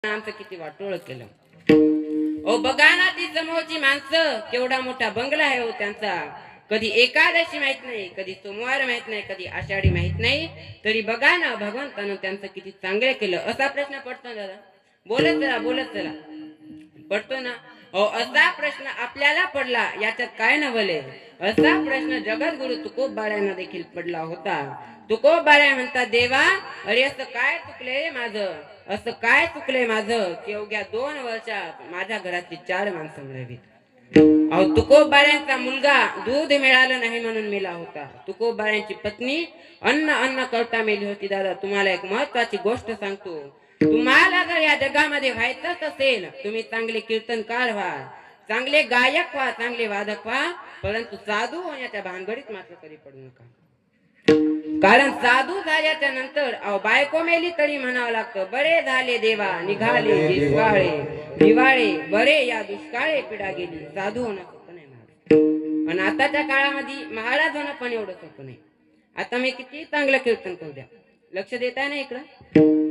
आमचं किती वाटोळ केलं. ओ बघा ना ती समोरची माणसं, केवढा मोठा बंगला आहे हो त्यांचा. कधी एकादशी माहित नाही, कधी सोमवार माहित नाही, कधी आषाढी माहित नाही, तरी बघा ना भगवंतानं त्यांचं किती चांगले केलं. असा प्रश्न पडतो दादा. बोलत चला पडतो ना. असा प्रश्न आपल्याला पडला, याच्यात काय नवले. असा प्रश्न जगद्गुरु तुकोबारायांना देखील पडला होता. तुकोबाराय म्हणतात, देवा अरे असं काय चुकले माझं, असं काय चुकले माझं की अवघ्या 2 वर्षात माझ्या घरातली 4 माणसं मिळावीत. अहो तुकोबारायांचा मुलगा दूध मिळालं नाही म्हणून मेला होता. तुकोबारायांची पत्नी अन्न करता मेली होती. दादा तुम्हाला एक महत्वाची गोष्ट सांगतो. तुम्हाला जर या जगामध्ये व्हायचंच असेल, तुम्ही चांगले कीर्तनकार व्हा, चांगले गायक व्हा, चांगले वादक व्हा, परंतु साधू होण्याच्या भानगडीत मात्र कधी पडू नका. कारण साधू झाल्याच्या नंतर बायको मेली तरी म्हणावं लागतं, बरे झाले देवा निघाले दिवाळे दिवाळे, बरे या दुष्काळे पिढा गेली. साधू होणं सोपं नाही महाराज. आणि आताच्या काळामध्ये महाराज होणं पण एवढं सोपं नाही. आता मी किती चांगलं कीर्तन करू द्या, लक्ष देताय ना इकडं.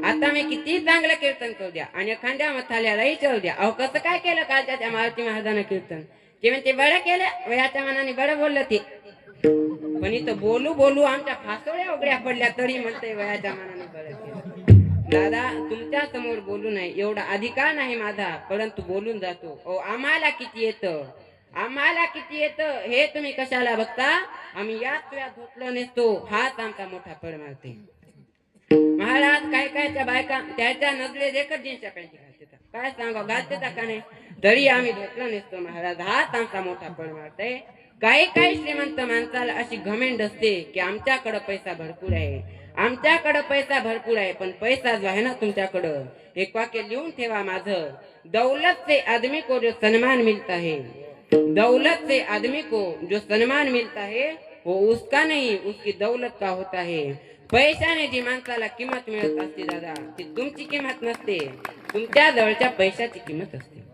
आता मी किती चांगलं कीर्तन करू द्या आणि एखाद्या मथाल्यालाही चढू द्या. कसं काय केलं कालच्या त्या मारुती महाराजांना कीर्तन, ते म्हणते बरं केलं, वयाच्या मनाने बरं बोललं ते. पण इथं बोलू आमच्या फासोळ्या उघड्या पडल्या तरी म्हणते वयाच्या मनाने बरं केलं. दादा तुमच्या समोर बोलू नये एवढा अधिकार नाही माझा, परंतु बोलून जातो. आम्हाला किती येतं हे तुम्ही कशाला बघता. आम्ही याच झोपलो नसतो, हाच आमचा मोठा परमार्थ. महाराज काय बायका त्याच्या नजरे देखत जीन्सच्या पॅन्टी घालते, काय सांगा घालते का नाही, तरी आम्ही झोपलो नसतो. महाराज हाच आमचा मोठा परमार्थ आहे. काही श्रीमंत माणसाला अशी घमेंड असते की आमच्याकडं पैसा भरपूर आहे, पण पैसा जो आहे ना तुमच्याकडं, एक वाक्य लिहून ठेवा माझं. दौलत से आदमी को जो सन्मान मिलता है, दौलत से आदमी को जो सन्मान मिलता है वो उसका नहीं उसकी दौलत का होता है. पैशाने जी माणसाला किंमत मिळत असते दादा, ती तुमची किंमत नसते, तुमच्या जवळच्या पैशाची किंमत असते.